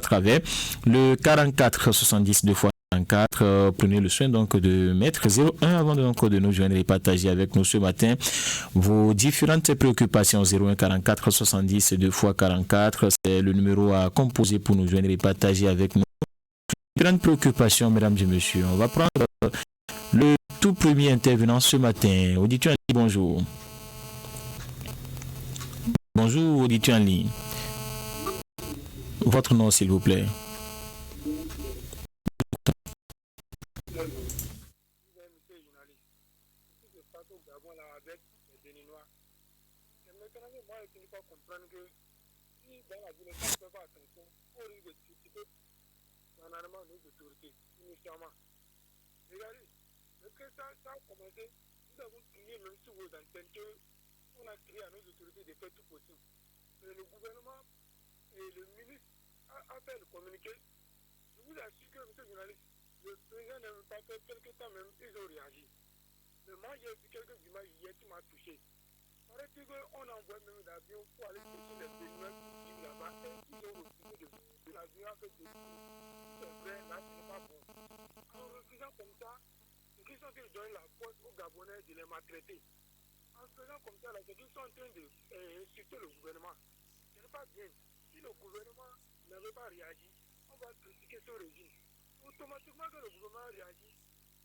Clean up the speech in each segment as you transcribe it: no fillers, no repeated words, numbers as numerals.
travers le 44 70 2 fois 44. Prenez le soin donc de mettre 01 avant de nous joindre et partager avec nous ce matin vos différentes préoccupations. 01 44 70 2 fois 44, c'est le numéro à composer pour nous joindre et partager avec nous différentes préoccupations, mesdames et messieurs. On va prendre le tout premier intervenant ce matin. Auditeur en ligne, bonjour. Bonjour, auditeur en ligne. Votre nom, s'il vous plaît. Ça a commencé, nous avons crié même sur vos antennes qu'on a crié à nos autorités de faire tout possible. Mais le gouvernement et le ministre a fait le communiqué. Je vous assure que, monsieur le journaliste, le président n'a même pas fait quelques temps même, ils ont réagi. Mais moi, j'ai vu quelques images hier qui m'ont touché. Paraît-il qu'on envoie même d'avions pour aller chercher les besoins qui vivent là-bas et qui ont refusé de l'avion avec des coups. C'est vrai, là, ce n'est pas bon. En refusant comme ça, ils sont en train de donner la force aux Gabonais de les maltraiter. En faisant comme ça, c'est qu'ils sont en train d'insulter le gouvernement. Ce n'est pas bien. Si le gouvernement n'avait pas réagi, on va critiquer ce régime. Automatiquement, que le gouvernement réagit,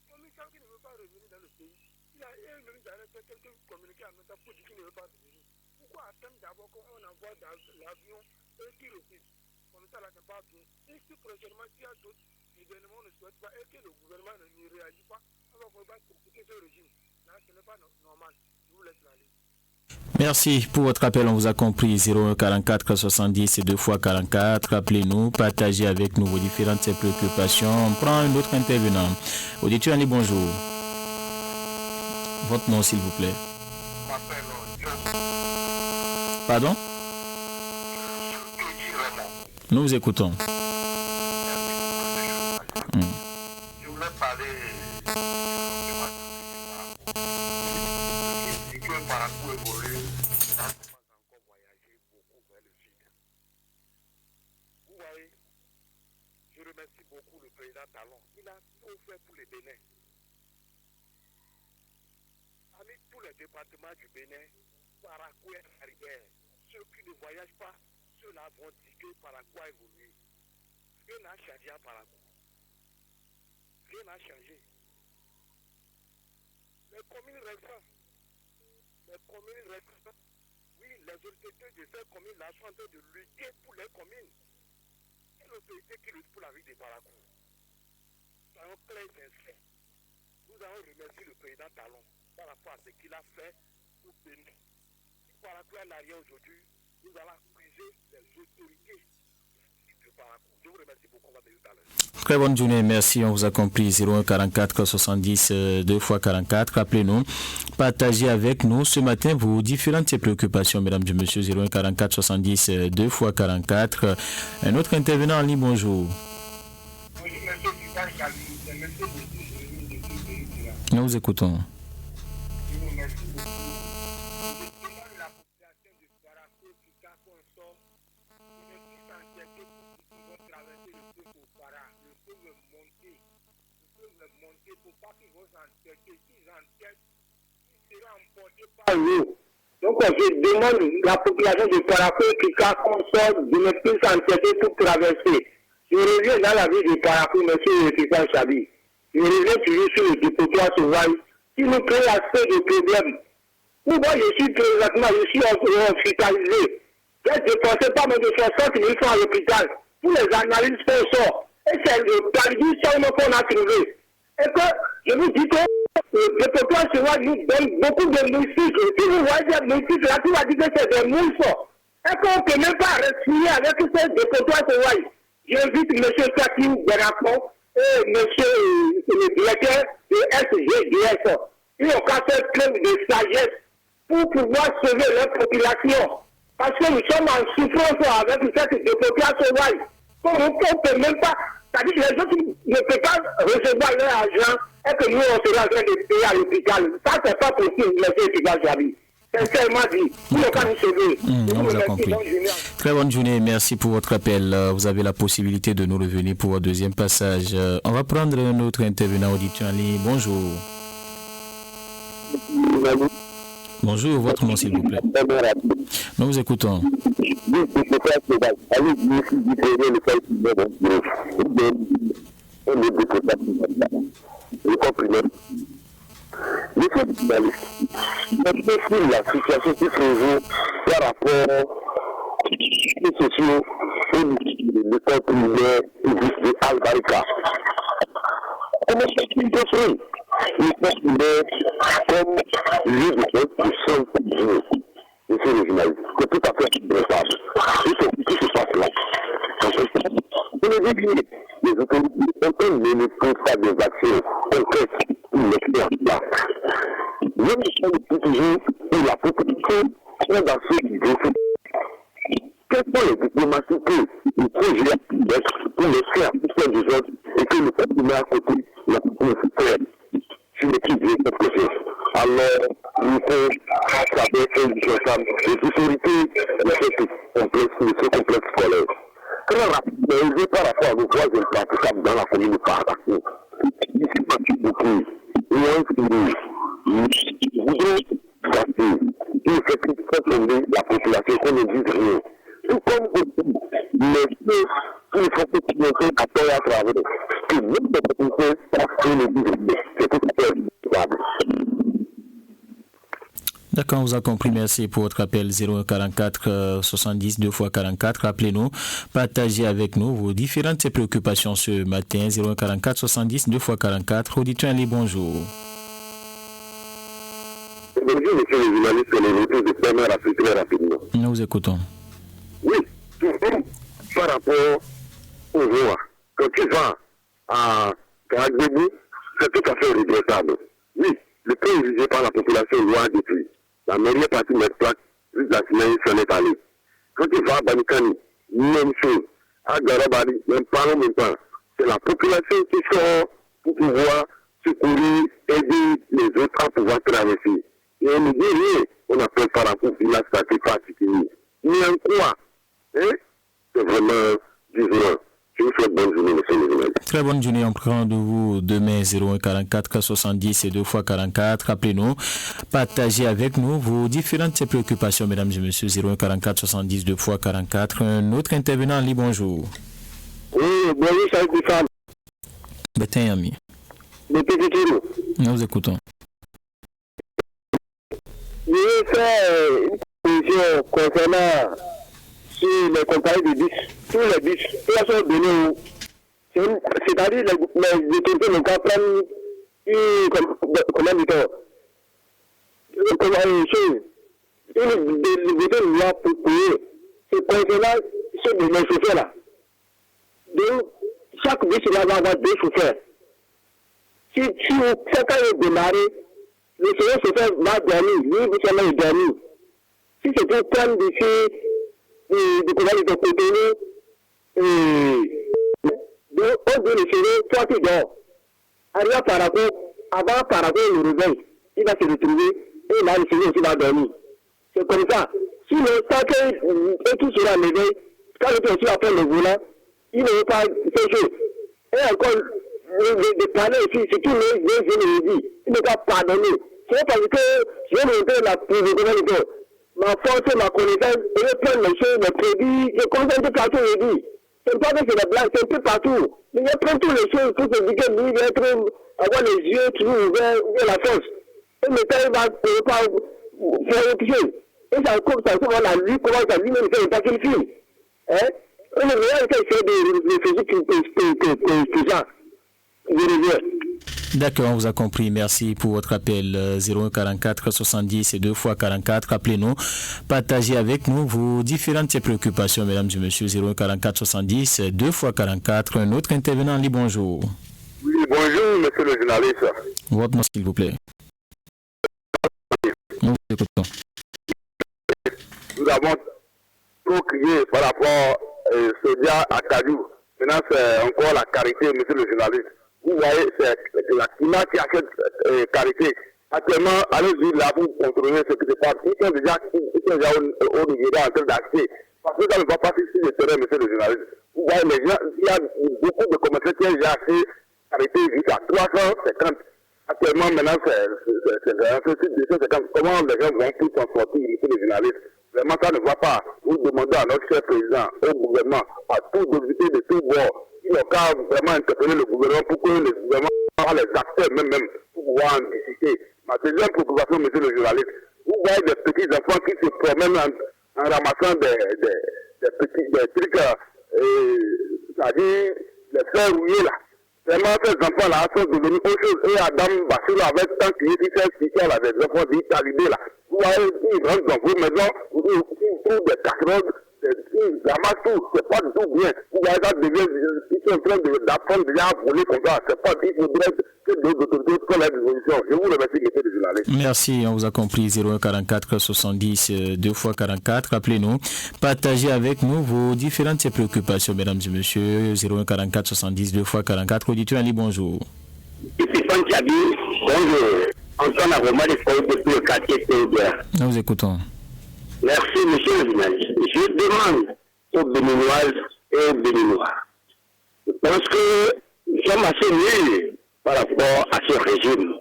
comme il sait qu'il ne veut pas revenir dans le pays, il a même fait quelques communiqués en même temps pour dire qu'il ne veut pas revenir. Pourquoi attendre d'abord qu'on envoie l'avion et qu'il refuse? Comme ça, là, c'est pas bien. Et si prochainement, s'il y a d'autres événements, on ne souhaite pas et que le gouvernement ne réagit pas, on va pas critiquer ce régime. Là, ce n'est pas normal. Je vous laisse aller. Merci pour votre appel, on vous a compris. 01 44 70 2 fois 44. Appelez-nous, partagez avec nous vos différentes préoccupations. On prend un autre intervenant. Auditeur, allez, bonjour. Votre nom, s'il vous plaît. Pardon? Nous vous écoutons. Je voulais parler que Parakou évolue, ça commence encore à voyager beaucoup vers le sud. Vous voyez, je remercie beaucoup le président Talon. Il a tout fait pour les Bénin. Avec tous les départements du Bénin, Parakou est arrière. Ceux qui ne voyagent pas, ceux-là vont dire que Parakou a évolué. Rien n'a changé à Parakou. Rien n'a changé. Les communes restent. Oui, les autorités de ces communes-là sont en train de lutter pour les communes. C'est l'autorité qui lutte pour la vie des Parakou. Soyons clairs et sincères. Nous avons remercié le président Talon par rapport à ce qu'il a fait pour Bénin. Si Parakou est en arrière aujourd'hui, nous allons accuser les autorités de Parakou. Je vous remercie beaucoup. On va dire tout à l'heure. Très bonne journée, merci, on vous a compris. 01 44 70 2 fois 44. Appelez-nous, partagez avec nous ce matin vos différentes préoccupations, mesdames et messieurs. 01 44 70 2 fois 44. Un autre intervenant en ligne, bonjour. Oui, monsieur Nous vous écoutons. je vous remercie beaucoup. Je demande la population de Parakou qui quand on sort, ne puisse s'inquiéter pour ceux qui vont traverser le feu pour Para. Le feu veut monter. Pour pas qu'ils vont s'inquiéter. S'ils s'inquiètent, ils seront emportés par l'eau. Donc, je demande la population de Parakou qui quand on sort, de ne plus s'inquiéter pour traverser. Je reviens dans la ville de Parakou, monsieur Fifan Chabi. Je reviens toujours sur le dépotoir sauvage qui nous crée assez de problèmes. Moi, je suis présentement, je suis hospitalisé. J'ai dépensé pas mal de 60 000 francs à l'hôpital pour les analyses qu'on sort. Et c'est le paradis seulement qu'on a trouvé. Et que je vous dis que le dépotoir sauvage nous donne beaucoup de moustiques. Si vous voyez des moustiques là, tu vas dire que c'est des mouches. Et qu'on ne peut même pas respirer avec ces dépotoirs sauvages. J'invite M. Fatim Benakon et M. le directeur de SGDS. Ils ont qu'à faire preuve de sagesse pour pouvoir sauver leur population. Parce que nous sommes en souffrance avec cette dépotoir sauvage. On ne peut même pas, c'est-à-dire que les autres ne peuvent pas recevoir leur argent et que nous, on sera en train de payer à l'hôpital. Ça, c'est pas possible, M. Tibajabi. Sincèrement dit, vous n'avez pas nous sauver. On vous a compris. Très bonne journée, merci pour votre appel. Vous avez la possibilité de nous revenir pour votre deuxième passage. On va prendre notre intervenant auditeur en ligne. Bonjour. Bonjour, votre nom s'il vous plaît. Nous vous écoutons. Monsieur le journaliste, la situation qui se joue par rapport aux sociaux et l'école primaire de Al-Barika. Comment est-ce qu'il peut faire l'école primaire comme lieu de fête de 5 jours? Monsieur le journaliste, c'est tout à fait regrettable. Et c'est ce qui se passe là. Vous le dites, les autorités ne posent pas des actions concrètes pour les faire là. Même si on toujours pour la population sont dans ce niveau. Quelles sont les diplomaties que le projet pour les faire pour des autres et que le peuple met à côté la population sur l'équipe de quelque chose. Alors, nous savoir les autorités de ce complexe scolaire. Très rapidement, par rapport à nos voisins praticables dans la commune de Parakou. Ici, beaucoup. Nous voudrons passer pour faire tomber la population qu'on ne dise rien. Tout comme les deux, il faut continuer à faire à travers que notre population qu'on ne dise rien. C'est tout à fait grave. D'accord, on vous a compris. Merci pour votre appel 0144 70 2x44. Appelez-nous, partagez avec nous vos différentes préoccupations ce matin. 0144 70 2x44. Auditeur Ali, bonjour. Bonjour, monsieur le journaliste, les retours de Pema très rapidement. Nous vous écoutons. Oui, par rapport aux lois, quand tu vas à Karagbébou, c'est tout à fait regrettable. Oui, le pays exigé par la population loin depuis. La mairie est partie mettre plaque, juste la semaine, s'en est allée. Quand tu vas à Banikani, même chose. À Garabari, même pas. C'est la population qui sort pour pouvoir secourir, aider les autres à pouvoir traverser. Et on ne dit rien, on appelle par rapport au village particulier. Mais en quoi? C'est vraiment désolant. Je vous souhaite bonne journée, monsieur le journaliste. Très bonne journée. On prend de vous demain 0144 70 et 2x44. Appelez-nous, partagez avec nous vos différentes préoccupations, mesdames et messieurs. 0144 70 2x44. Un autre intervenant en ligne, bonjour. Oui, bonjour, Saïd Bifam. Bétain Ami. Nous vous écoutons. Je vais faire une proposition concernant sur les compagnies de bus, tous les bus, tous les sont donnés, c'est-à-dire les autorités n'ont qu'à prendre comment dit-on, une loi pour payer, c'est concernant ceux de nos chauffeurs là. Donc, chaque bus là va avoir 2 chauffeurs. Si chacun est démarré, le second chauffeur va dormir, lui seulement il dormir. Si c'est pour prendre d'ici de comment ils ont contenu, on doit le serrer, toi tu dors. Arrive par rapport, avant par rapport au réveil, il va se retrouver, et là le serrer aussi va dormir. C'est comme ça. Si le temps que tout sera levé, quand le petit va prendre le volant, il ne veut pas faire chaud. Et encore, le panneau ici, c'est tout le dit, il ne va pas pardonner. C'est parce que je vais montrer la président. Ma force, ma connaissance, et je prends les choses, les produits, je concentre partout, je dis. C'est pas que c'est la blague, c'est un peu partout. Mais je prends toutes les choses pour se dire que lui, il va avoir les yeux toujours ouverts, la force. Et maintenant, il va pas faire autre chose. Et ça commence à lui, commence à lui-même faire une partie de film. Et le meilleur, c'est de réfléchir que ça. Je reviens. D'accord, on vous a compris. Merci pour votre appel 0144 70 et 2x44. Appelez-nous, partagez avec nous vos différentes préoccupations, mesdames et messieurs. 0144 70 et 2x44. Un autre intervenant en ligne, bonjour. Oui, bonjour, monsieur le journaliste. Votre nom, s'il vous plaît. Nous vous écoutons. Nous avons trop crié par rapport à Sodia à Kadou. Maintenant, c'est encore la carité, monsieur le journaliste. Vous voyez, c'est la climat qui a cette carité. Actuellement, allez-y là pour contrôler ce qui se passe. Ils sont déjà au Nigeria en train d'acheter. Parce que ça ne va pas sur le terrain, monsieur le journaliste. Vous voyez, les gens, il y a beaucoup de commerçants qui ont déjà acheté, arrêté jusqu'à 350. Actuellement, maintenant, c'est un peu de 250. Comment les gens vont tout transporter, monsieur le journaliste? Vraiment, ça ne va pas. Vous demandez à notre cher président, au gouvernement, à tous les de tous bords, il n'a qu'à vraiment interpeller le gouvernement pour que le gouvernement, les acteurs même, pour pouvoir en discuter. Ma deuxième préoccupation, monsieur le journaliste, vous voyez des petits enfants qui se promènent en ramassant des trucs, c'est-à-dire les fleurs rouillées là. Vraiment, ces enfants-là sont devenus autre chose. Et Adam Bassou, avec tant qu'il est spécial là, des enfants dits talibés là. Vous voyez, ils rentrent dans vos maisons, ils trouvent des casseroles, ils ramassent tout, c'est pas du tout bien. Vous voyez, ça devient, ils sont en train d'apprendre déjà à voler comme ça. C'est pas, il faudrait que d'autres autorités prennent la disposition. Je vous remercie, monsieur le journaliste. Merci, on vous a compris. 01 44 70 2 x 44. Appelez-nous. Partagez avec nous vos différentes préoccupations, mesdames et messieurs. 01 44 70 2 x 44. Auditeur Ali, bonjour. Ici Pantiabi, bonjour. Antoine Aroma des Foyers depuis le quartier Pédère. Nous vous écoutons. Merci, monsieur le journaliste. Je demande aux Béninoises et aux Béninois. Je pense que nous sommes assez nuls par rapport à ce régime.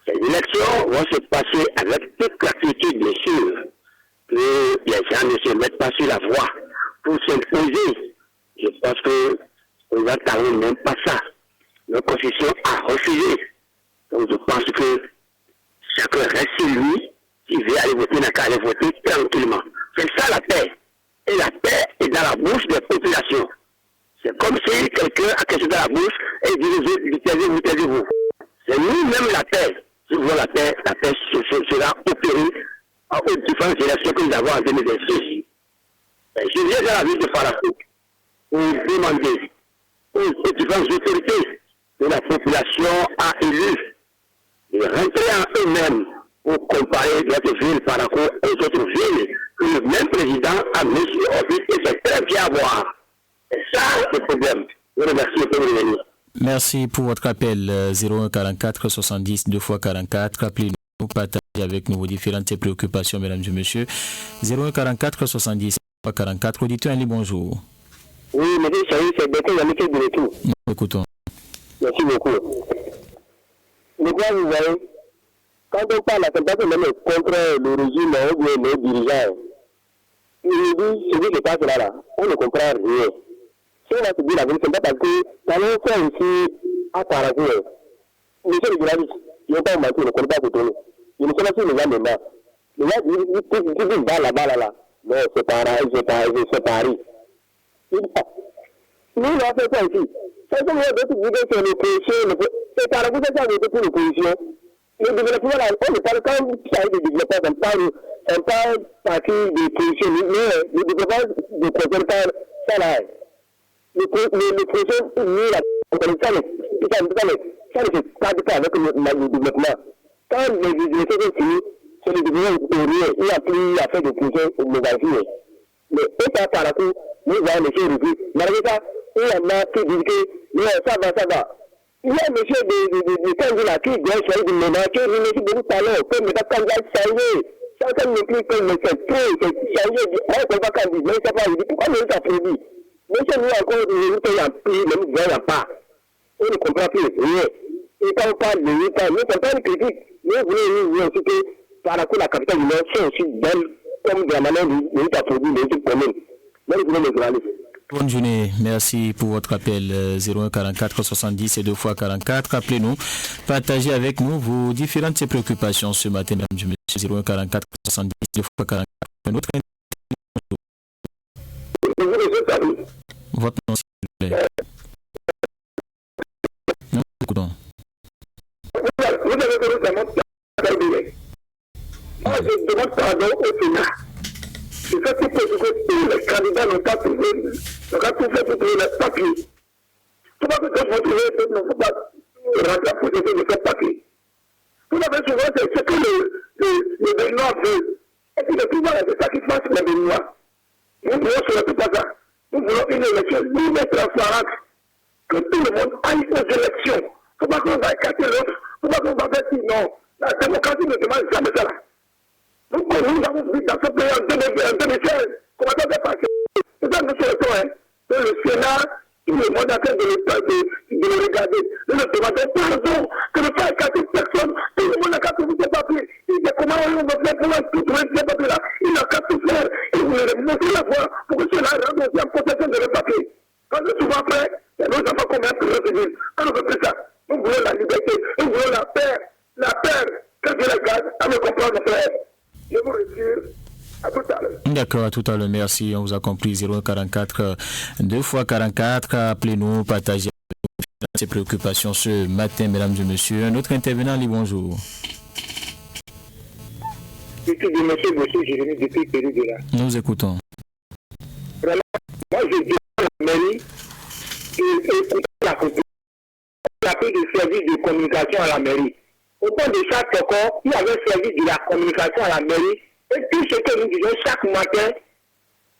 Ces élections vont se passer avec toute clarté, bien sûr, que les gens ne se mettent pas sur la voie pour s'imposer. Je pense que on n'entend même pas ça. Notre constitution a refusé. Donc je pense que chacun reste chez lui, qui veut aller voter, n'a qu'à aller voter tranquillement. C'est ça la paix. Et la paix est dans la bouche des populations. C'est comme si quelqu'un a quelque chose dans la bouche et dit vous taisez-vous. C'est nous-mêmes la paix. Si vous voulez la paix sera opérée aux différentes élections que nous avons en 2026. Je viens dans la ville de Farafou pour demander aux différentes autorités que la population a élues de rentrer en eux-mêmes pour comparer notre ville par rapport aux autres villes que le même président a mis sur orbite et c'est très bien à voir. Et ça, c'est le problème. Je vous remercie pour venir. Merci pour votre appel. 01 44 70 2 x 44. Appelez-nous, partagez avec nous vos différentes préoccupations, mesdames et messieurs. 01 44 70 2 x 44. Auditeur Ali, bonjour. Oui, monsieur Chahir, c'est Bété Yannick de retour. Nous écoutons. Merci beaucoup. Le gars, vous voyez, quand on parle à quelqu'un même contre le régime ou bien les dirigeants, il dit ce qui se passe là, on ne comprend rien. Si on va se dire la vérité, c'est pas parce que quand on fait ici à Paraguay, monsieur le journaliste, il n'est pas menti, il ne connaît pas Cotonou. Il ne connaît pas les gens maintenant. Les gens disent là-bas. Non, c'est Paris. Nous, on a fait ça ici. C'est comme d'autres disent que c'est l'opposition. C'est Paraguay, c'est ça, pour l'opposition. Le développement, on ne parle quand il s'agit de développement, on parle partie de position, mais le développement ne concerne pas ça là. Le projet, ça ne fait pas de cas avec le développement. Quand les universités sont finies, c'est le développement rien, il n'y a plus à faire de projet au Mozambique. Mais état par la cour, nous avons les choses revues. Malgré ça, il y en a qui disent que ça va. Il y a un monsieur de Kanzula qui doit choisir de ménage, qui est un monsieur de talent, comme le Kanzula changé. Ça ne plus que le fait c'est changé. On ne peut pas Kanzula, mais ça va, il dit pourquoi nous ça prédit. Monsieur, nous encore, nous payons plus, mais nous ne pas. On ne comprend plus rien. Et quand on parle de l'État, nous ne sommes pas une critique. Nous voulons nous aussi que par la cour, la capitale du Nord, c'est aussi belle, comme de la manière dont l'État produit les équipes communes. Nous voulons les journalistes. Bonne journée, merci pour votre appel. 01 44 70 et 2 x 44. Appelez-nous, partagez avec nous vos différentes préoccupations ce matin, mesdames et messieurs. 01 44 70 2 x 44. Notre votre nom, s'il vous plaît. Nous écoutons. Vous avez donné un mot de moi, je demande pardon au Sénat. C'est ça qui peut que tous les candidats n'ont pas trouvé, n'ont pas tout fait pour trouver les papiers. Comment que quand vous trouvez, il ne faut pas rentrer pour essayer de faire papier. Vous avez souvent, c'est ce que le Béninois veut. Et puis le pouvoir, c'est ça qui passe les Béninois. Nous voulons surtout pas ça. Nous voulons une élection libre et transparente. Que tout le monde aille aux élections. Il ne faut pas qu'on va écarter l'autre. Il ne faut pas qu'on va faire si non. La démocratie ne demande jamais ça. Donc, nous avons vu dans ce pays en 2016, comment ça s'est passé. C'est ça notre leçon, le Sénat, tout le monde a fait de le regarder. De le demander pardon, que ne pas casser personne. Tout le monde a qu'à trouver ses papiers. Il dit comment on va faire pour trouver ces papiers-là. Il n'a qu'à tout faire. Il voulait montrer la voie pour que ceux-là rendent aussi en possession de leurs papiers. Quand c'est souvent après, nos enfants combien de civils. On ne veut plus ça. Nous voulons la liberté. Nous voulons la paix. La paix. Que Dieu la garde. À me comprendre, mon frère. Je vous retire. À tout à l'heure. D'accord, à tout à l'heure. Merci. On vous a compris. 044 2 x 44. Appelez-nous, partagez ces préoccupations ce matin, mesdames et messieurs. Un autre intervenant, dit bonjour. Monsieur Jérémy depuis Pérou de là. Nous vous écoutons. Vraiment, moi je dis à la mairie d'écouter la population. Il y a plus de service de communication à la mairie. Au temps de chaque corps, il y avait service de la communication à la mairie. Et tout ce que nous disons chaque matin,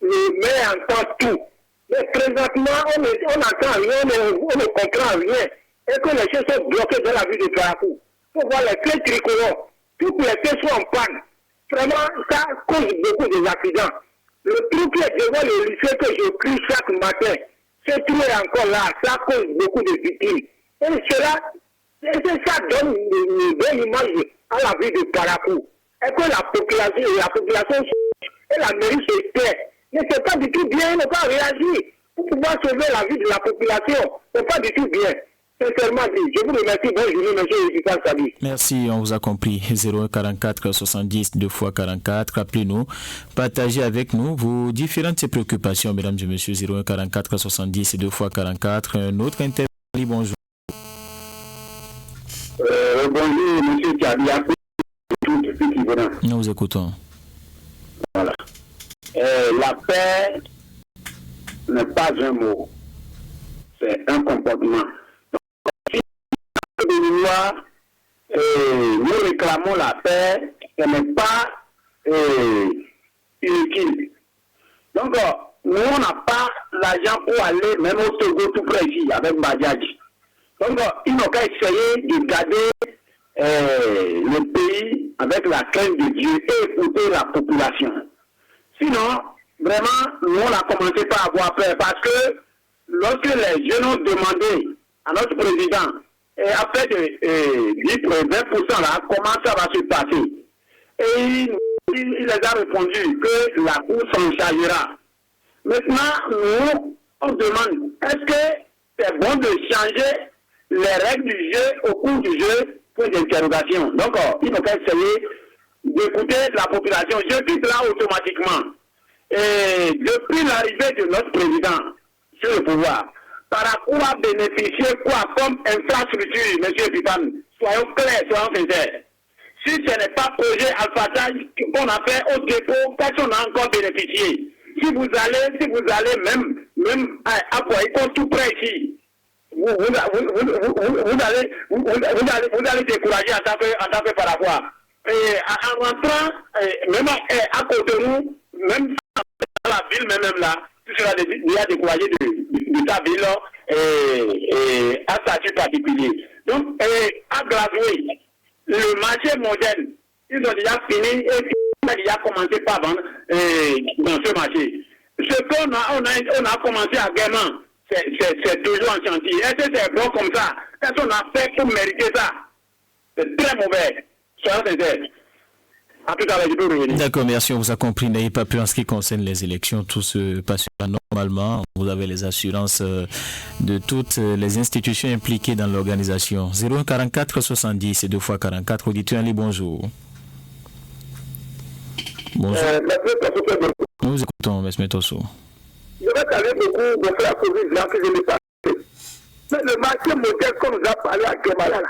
le maire entend tout. Mais présentement, on n'entend rien, on ne comprend rien. Et que les choses sont bloquées dans la ville de Parakou. Il faut voir les clés tricolores. Toutes les clés sont en panne. Vraiment, ça cause beaucoup d'accidents. Le truc qui est devant le lycée que je prie chaque matin, ce truc est encore là, ça cause beaucoup de victimes. Et cela, ça donne une bonne image à la ville de Parakou. Et que la population et la mairie se tait. Mais ce n'est pas du tout bien, ne pas réagir pour pouvoir sauver la vie de la population. Ce n'est pas du tout bien. Sincèrement dit, je vous remercie. Bonne journée, monsieur Ipal Sabi. Merci, on vous a compris. 0144 70 2 x 44. Appelez-nous, partagez avec nous vos différentes préoccupations, mesdames et messieurs. 0144 70 2 x 44. Un autre intervenant, bonjour. Bonjour, monsieur Kadia. Nous vous écoutons. Voilà. La paix n'est pas un mot, c'est un comportement. Nous réclamons la paix, ce n'est pas inutile. Donc, nous, on n'a pas l'argent pour aller même au Togo tout près ici avec Badiadj. Donc, ils n'ont qu'à essayer de garder le pays avec la crainte de Dieu et écouter la population. Sinon, vraiment, nous, on a commencé par avoir peur parce que lorsque les jeunes ont demandé à notre président, à fait de 20% là, comment ça va se passer? Et il les a répondu que la Cour s'en chargera. Maintenant, nous, on demande, est-ce que c'est bon de changer les règles du jeu au cours du jeu pour d'interrogation? Donc, il faut essayer d'écouter la population. Je quitte là automatiquement. Et depuis l'arrivée de notre président sur le pouvoir, Parakou a bénéficié quoi comme infrastructure, M. Pipan? Soyons clairs, soyons sincères. Si ce n'est pas projet Alphatage qu'on a fait au dépôt, personne n'a encore bénéficié. Si vous allez même à Boycon tout près ici, vous allez décourager en tant que Paraguay. Et en rentrant, même à côté de nous, même dans la ville même là, tu seras déjà découragé de ta ville et à statut particulier. Donc, à Glasgow, le marché moderne, ils ont déjà fini et ils ont déjà commencé par vendre dans ce marché. Ce qu'on a commencé à gaiement, c'est toujours en chantier. Est-ce que c'est bon comme ça? Qu'est-ce qu'on a fait pour mériter ça? C'est très mauvais. Soyons sincères. À tout à l'heure, je peux revenir. D'accord, merci. On vous a compris. N'ayez pas peur en ce qui concerne les élections. Tout se passe normalement. Vous avez les assurances de toutes les institutions impliquées dans l'organisation. 0144 70 et 2 x 44. Auditeur, bonjour. Bonjour. Nous vous écoutons, M. Tosso. Je vais parler beaucoup de faire la Covid là que je n'ai pas fait. Mais le marché modèle qu'on nous a parlé à Guémala,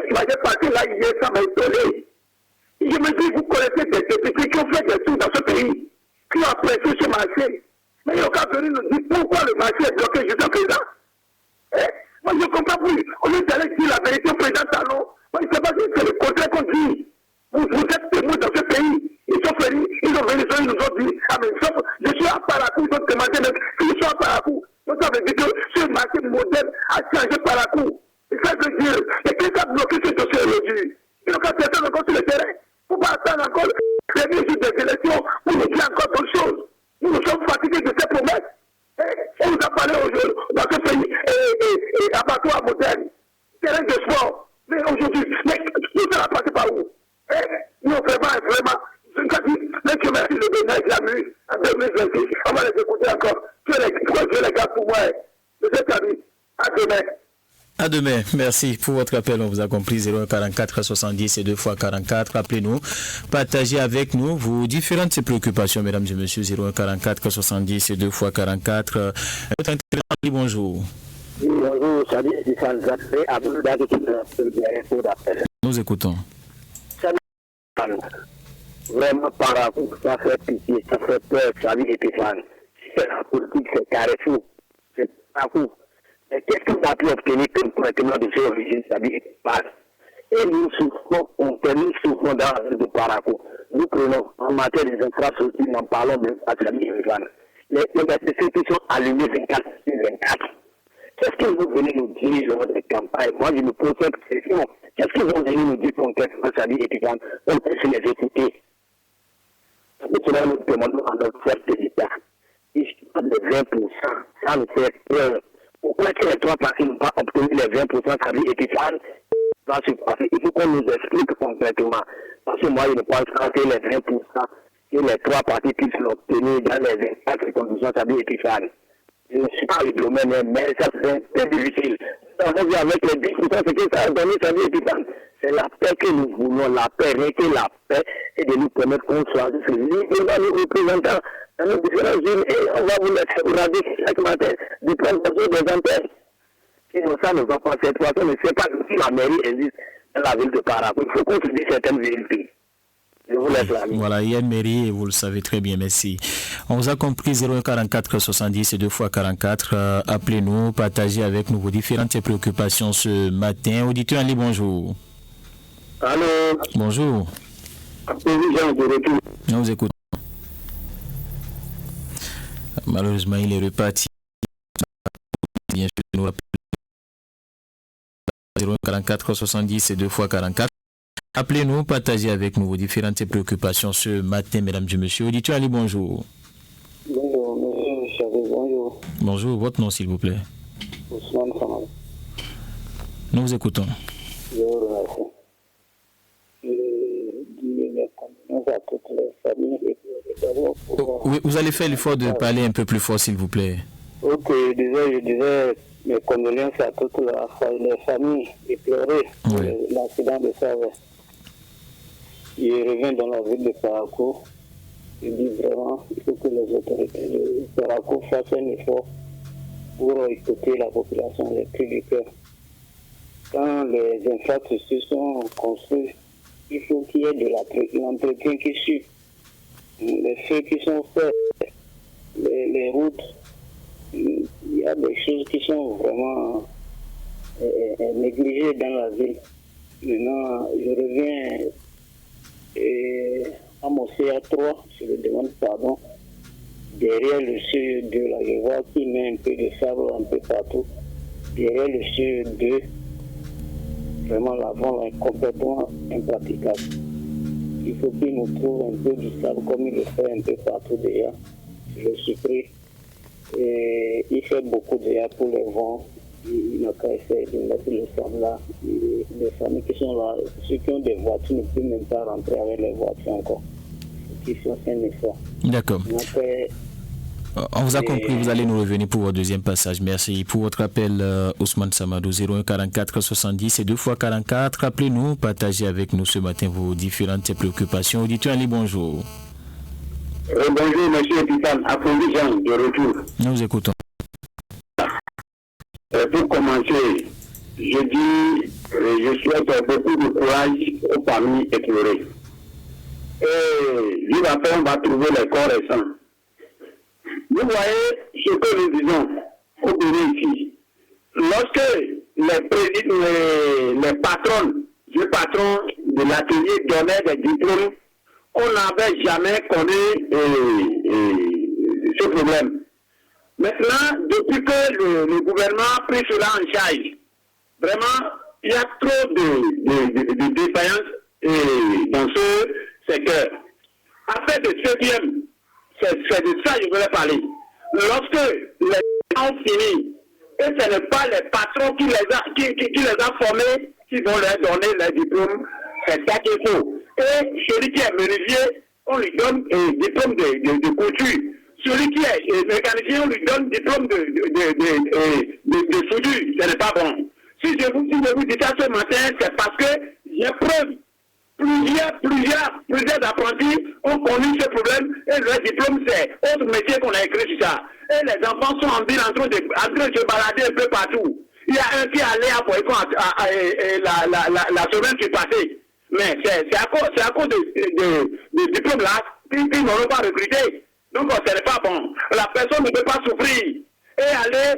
il m'a parti là hier, ça m'a étonné. Je me dis, vous connaissez des députés qui ont fait des tours dans ce pays, qui ont apprécié ce marché. Mais ils n'ont qu'à venir nous dire pourquoi le marché est bloqué jusqu'à présent. Moi, je ne comprends plus. Au lieu d'aller dire la vérité au président Talon, moi, je ne sais pas si c'est le contraire qu'on dit. Vous êtes témoins dans ce pays. Ils sont venus, ils nous ont dit, ah mais je suis à Parakou, ils ont demandé même s'ils sont à Parakou. Donc ça veut dire que ce marché modèle a changé Parakou. Et ça veut dire, et qu'est-ce qui a bloqué ce dossier aujourd'hui? Il n'y a personne encore sur le terrain. Il ne faut pas attendre encore les derniers jours des élections pour nous dire encore d'autres choses. Nous sommes fatigués de ces promesses. On nous a parlé aujourd'hui dans ce pays abattoir moderne, terrain de sport. Mais aujourd'hui, tout ça va passer par où? Nous, vraiment, même que merci le bénin de la nuit en 2026, on va les écouter encore. Pourquoi je les garde pour moi? De cet ami, à demain. À demain. Merci pour votre appel. On vous a compris. 01 44 70 et 2 fois 44. Appelez-nous. Partagez avec nous vos différentes préoccupations, mesdames et messieurs. 01 44 70 et 2 fois 44. Notre intervenant, bonjour. Bonjour, salut, c'est Sanzapé, à vous d'appel. Nous écoutons. Vraiment, par rapport, ça fait pitié, ça fait peur, salut, Épiphane. C'est la politique, c'est carréfou. C'est pas fou. Mais qu'est-ce qu'on a pu obtenir comme traitement de ces origines, c'est-à-dire Épiphane? Et nous souffrons, nous souffrons dans la ville de Parakou. Nous prenons en matière des infrastructures, nous en parlons de Sabi Épiphane. Les BTC qui sont allumés 24 sur 24. Qu'est-ce qu'ils vont venir nous dire lors des campagnes? Moi, je me pose cette question. Qu'est-ce qu'ils vont venir nous dire concrètement, Sabi Épiphane? On peut se les écouter. C'est cela nous demandons à notre chef de l'État. Ils sont de 20%. Ça nous fait peur. Pourquoi que les trois partis n'ont pas obtenu les 20%, Sabi Épiphane va se passer? Il faut qu'on nous explique concrètement. Parce que moi, je ne pense pas que les 20%, que les trois partis puissent l'obtenir dans les 24 conditions, Sabi Épiphane. Je ne suis pas le domaine, mais ça c'est très difficile. On a vu avec les 10%, c'est que ça a donné, Sabi Épiphane. C'est la paix que nous voulons, la paix, rien que la paix, et de nous permettre qu'on soit librement nous représentants dans nos différentes villes, et on va vous laisser brader chaque matin de prendre des antennes. Sinon, ça ne va pas cette fois, on ne sait pas si la mairie existe dans la ville de Parakou. Il faut qu'on se dise certaines vérités. Je vous laisse la ligne. Voilà, il y a une mairie et vous le savez très bien, merci. On vous a compris. 044 70 et 2 fois 44. Appelez-nous, partagez avec nous vos différentes préoccupations ce matin. Auditeur Ali, bonjour. Allô. Bonjour. Jean de retour. Nous vous écoutons. Malheureusement, il est reparti. Bien sûr, nous rappelons 044 70 et 2 fois 44. Appelez-nous, partagez avec nous vos différentes préoccupations ce matin, mesdames et messieurs. Auditeur Ali, bonjour. Bonjour, monsieur Chavez, bonjour. Bonjour, votre nom s'il vous plaît. Ousmane Samal. Nous vous écoutons. Je vous remercie. Je dis mes condoléances à toutes les familles et d'abord pour... Oui, vous allez faire l'effort de parler un peu plus fort s'il vous plaît. Ok, je disais mes condoléances à toutes les familles éplorées pour l'accident de Savès. Il revient dans la ville de Parakou. Je dis vraiment, il faut que les autorités de Parakou fassent un effort pour écouter la population les cris du cœur. Quand les infrastructures sont construites, il faut qu'il y ait de l'entretien qui suit. Les feux qui sont faits, les routes, il y a des choses qui sont vraiment négligées dans la ville. Maintenant, je reviens à mon CA3, je le demande pardon, derrière le CE2, là, je vois qu'il met un peu de sable un peu partout. Derrière le CE2, vraiment l'avant est complètement impraticable. Il faut qu'il nous trouve un peu du sable comme il le fait un peu partout déjà. Je suis pris. Et il fait beaucoup déjà pour les vents. Il n'a qu'à essayer de mettre le sable là. Les familles qui sont là, ceux qui ont des voitures ne peuvent même pas rentrer avec les voitures encore. Il faut qu'ils fassent un effort. D'accord. On vous a compris, vous allez nous revenir pour votre deuxième passage. Merci pour votre appel, Ousmane Samadou, 01 44 70 et 2 fois 44. Appelez-nous, partagez avec nous ce matin vos différentes préoccupations. Auditeur Ali, bonjour. Bonjour, monsieur Pitan, Apolli Jean, de retour. Nous vous écoutons. Pour commencer, je dis, je souhaite beaucoup de courage aux familles éplorées. Et lui, après, on va trouver les corps récents. Vous voyez ce que nous disons au Bénin ici. Lorsque les patrons de l'atelier donnaient des diplômes, on n'avait jamais connu ce problème. Maintenant, depuis que le gouvernement a pris cela en charge, vraiment, il y a trop de défaillances dans ce secteur. Après le 7e, c'est de ça que je voulais parler. Lorsque les gens ont fini, et ce n'est pas les patrons qui les a formés qui vont leur donner les diplômes, c'est ça qu'il faut. Et celui qui est menuisier, on lui donne un diplôme de couture. Celui qui est mécanicien, on lui donne diplôme de soudure. Ce n'est pas bon. Si je vous dis ça ce matin, c'est parce que j'ai preuve. Plusieurs apprentis ont connu ce problème et leur diplôme, c'est autre métier qu'on a écrit sur ça. Et les enfants sont en ville en train de se balader un peu partout. Il y a un qui est allé à Boycon la semaine qui est passée. Mais c'est à cause de diplôme là qu'ils n'auront pas recruté. Donc ce n'est pas bon. La personne ne peut pas souffrir et aller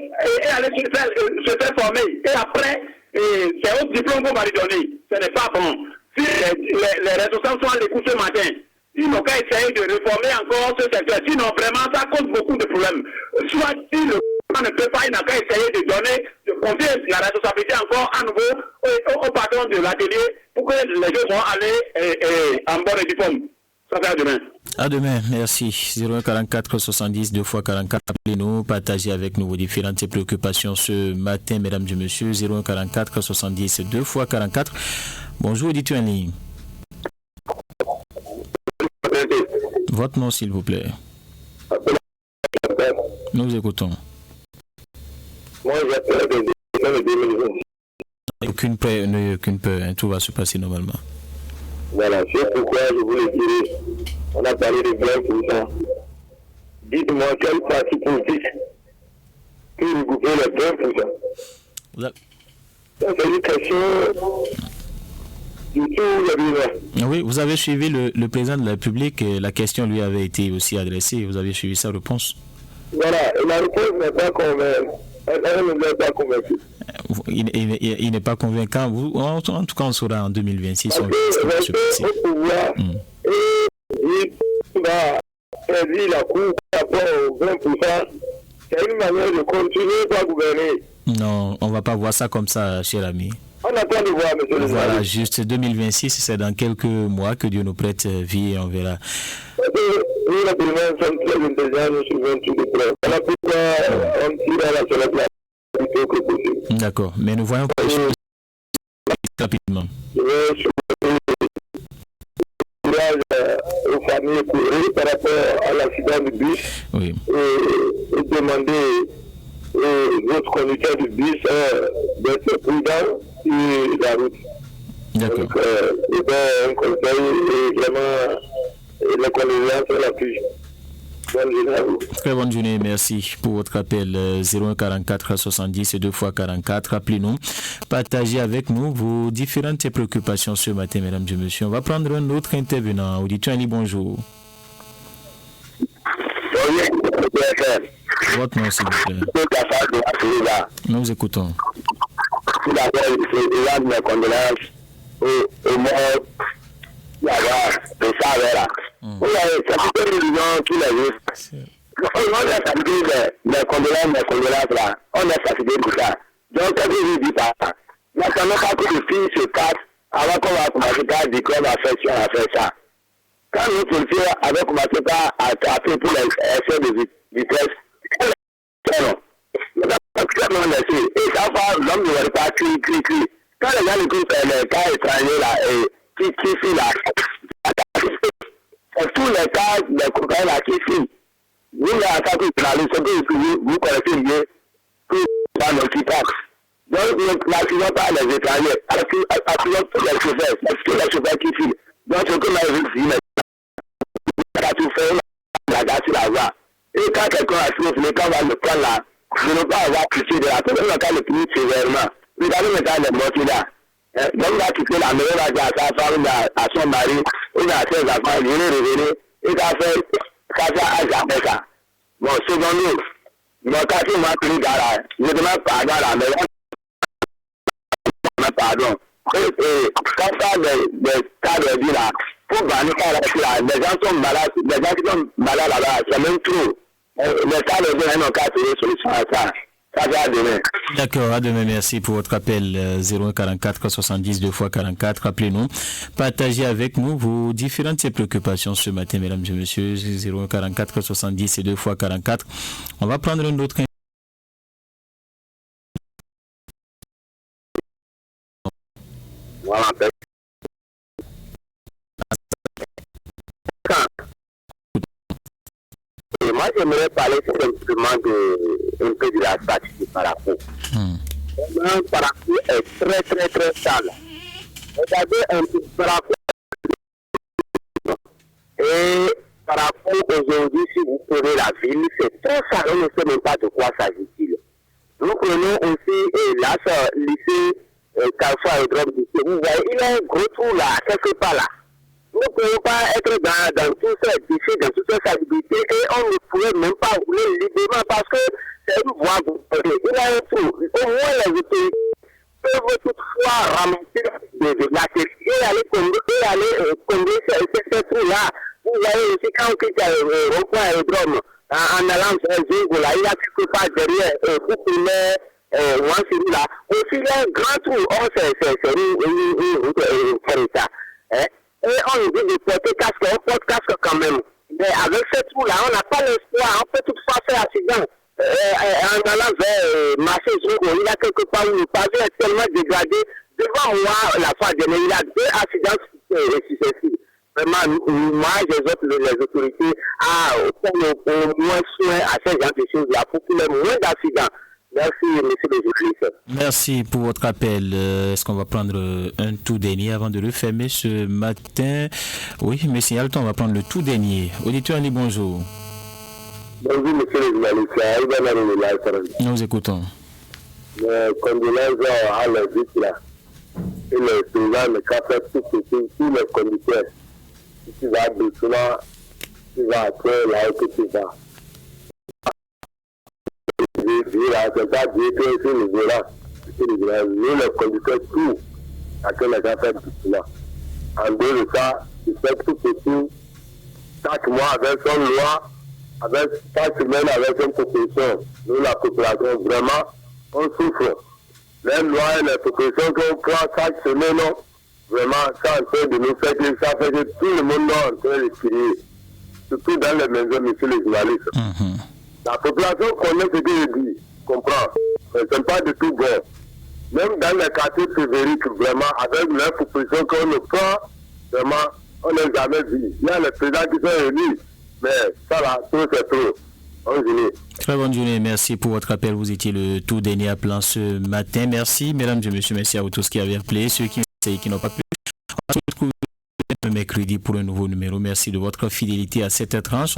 se faire former. Et après, c'est autre diplôme qu'on va lui donner. Ce n'est pas bon. Si les responsables sont à l'écoute ce matin, ils n'ont qu'à essayer de réformer encore ce secteur. Sinon, vraiment, ça cause beaucoup de problèmes. Soit si le gouvernement ne peut pas, il n'a qu'à essayer de confier la responsabilité encore à nouveau au patron de l'atelier pour que les gens vont aller en bon diplôme. Ça fait à demain. À demain, merci. 01 44 70 2 fois 44. Appelez-nous, partagez avec nous vos différentes préoccupations ce matin, mesdames et messieurs. 01 44 70 2 fois 44. Bonjour, dites-vous en ligne. Votre nom, s'il vous plaît. Nous vous écoutons. Moi, j'appelle de 2020. Aucune peur, hein, tout va se passer normalement. Voilà, c'est pourquoi je voulais dire, on a parlé de 20%. Dites-moi quel parti politique peut regrouper les 20%. C'est une question du tout le. Oui, vous avez suivi le président de la République, la question lui avait été aussi adressée, vous avez suivi sa réponse. Voilà, et la réponse n'est pas convaincue. Elle ne m'est pas convaincue. Il n'est pas convaincant. En tout cas, on saura en 2026. Parce que rester au pouvoir et il va servir la Cour par rapport aux 20%, c'est une manière de continuer à gouverner. Non, on ne va pas voir ça comme ça, cher ami. On attend de voir, monsieur le Voilà, journaliste. juste 2026, c'est dans quelques mois que Dieu nous prête vie et on verra. Parce que nous, les primaires, sommes très intelligents, nous suivons tout de près. Voilà pourquoi on tire à la sonnette là plutôt que possible. D'accord, mais nous voyons pas les choses rapidement. Je vais souhaiter courage aux familles écourées par rapport à l'accident du bus Oui. et demander votre conducteur du bus d'être prudent sur la route. D'accord. Donc, c'est un conseil et vraiment les condoléances sont la plus. Bonne journée à vous. Très bonne journée, merci pour votre appel 01 44 70 2 fois 44. Appelez-nous, partagez avec nous vos différentes préoccupations ce matin, mesdames et messieurs. On va prendre un autre intervenant. Auditeur, bonjour. Votre nom, s'il vous plaît. Nous vous écoutons. Tout d'abord, je rends mes condoléances aux morts là-bas, de ça, là. Oui, ça fait 2 millions tous les jours. On est fatigué mes condoléances là. On est fatigué de ça. Donc, qu'est-ce que je dis par ça? N'attendons pas que les filles se cassent avant qu'on va commencer par dire qu'on va faire ça, on va faire ça. Quand nous policiers avaient commencé par attraper pour les essais de vitesse, non. Et ça va, l'homme ne va pas crier. Quand les gens écoutent les cas étrangers là, qui filent là, c'est tous les cas des copains là qui filent. Vous, les attaques journalistes, ce que vous connaissez mieux que dans nos petits. Donc, l'accident par les étrangers, accident pour les chauffeurs, c'est tous les chauffeurs qui filent. Donc, ce que m'a vu, il a tout fait, la gare sur la voie. Et quand quelqu'un a soufflé, quand on va le prendre là, je ne veux pas avoir pitié de la personne, on va le punir sévèrement. Regardez maintenant les morts là. Donc, il a quitté la maison, il a dit à sa femme, à son mari, il a ses enfants, il est revenu, il a fait ça à jamais ça. Bon, selon nous, mon quartier m'a pris dans la, je demande pardon à la maison, pardon. Et quand ça, des cas de vie là, pour bannir ça là, les gens sont malades, les gens qui sont malades là-bas, c'est même trop. Les cas de vie, ils n'ont qu'à trouver solution à ça. Ça va à demain. D'accord, à demain, merci pour votre appel 01 44 70 2 x 44. Appelez-nous, partagez avec nous vos différentes préoccupations ce matin, mesdames et messieurs. 01 44 70 et 2 x 44. On va prendre une autre. Voilà. Et moi, j'aimerais parler simplement un peu de la statistique par rapport. Le parcours est très, très, très sale. Regardez un peu par rapport. Et par rapport aujourd'hui, si vous prenez la ville, c'est très sale. On ne sait même pas de quoi s'agit-il. Nous prenons aussi là, ce lycée Carrefour Aérodrome du Vous voyez, il y a un gros trou là, quelque part là. Nous ne pouvons pas être dans tout ça, ici, dans toute cette salubrité, et on ne pourrait même pas rouler librement parce que c'est une voie bouclée. Il y a un trou. Au moins, les autorités peuvent toutefois ramasser de la technique et aller combler ces trous-là. Vous voyez aussi, quand on quitte le rond-point aérodrome, en allant vers Zingo, là, il y a quelque part derrière, pour primaire, là. Aussi, il y a un grand trou. Oh, c'est une route ça. Et on nous dit de porter casque, on porte casque quand même. Mais avec ce trou-là, on n'a pas l'espoir. On peut toutefois faire accident. En allant vers marché Zongo, il y a quelque part où le pavé est tellement dégradé. Devant moi, la fois dernière, il y a 2 accidents successifs. Vraiment, moi, j'exhorte les autorités à prendre au moins soin à ces gens de choses-là pour qu'il y ait moins d'accidents. Merci, monsieur le journaliste. Merci pour votre appel. Est-ce qu'on va prendre un tout dernier avant de le fermer ce matin? Oui, mais s'il y a le temps, on va prendre le tout dernier. Auditeur, Ali, bonjour. Bonjour, monsieur le journaliste. Nous écoutons. Mes condoléances à la victime là. Et le président de Capet, tous les conducteurs. Si tu vas doucement, tu vas après là où tu vas. C'est pas Dieu qui est sur le volant. Nous, les conducteurs, tout, à quel les affaires doucement. En dehors de ça, il fait tout possible. Chaque mois, avec son loi, avec chaque semaine, avec une proposition. Nous, la population, vraiment, on souffre. Les lois et les propositions qu'on prend chaque semaine, non, vraiment, ça en train de nous faire que ça fait que tout le monde est en train de crier. Surtout dans les maisons, monsieur le journaliste. La population connaît ce que je dis, comprend. Mais ce n'est pas du tout bon. Même dans les quartiers périphériques, vraiment, avec les propositions qu'on nous prend, vraiment, on n'a jamais vu. Il y a les présidents qui sont élus, mais ça là, tout c'est trop. Bonne journée. Très bonne journée, merci pour votre appel. Vous étiez le tout dernier appelant ce matin. Merci, mesdames et messieurs, merci à vous tous qui avez appelé, ceux qui n'ont pas pu. On se retrouve le mercredi pour un nouveau numéro. Merci de votre fidélité à cette tranche.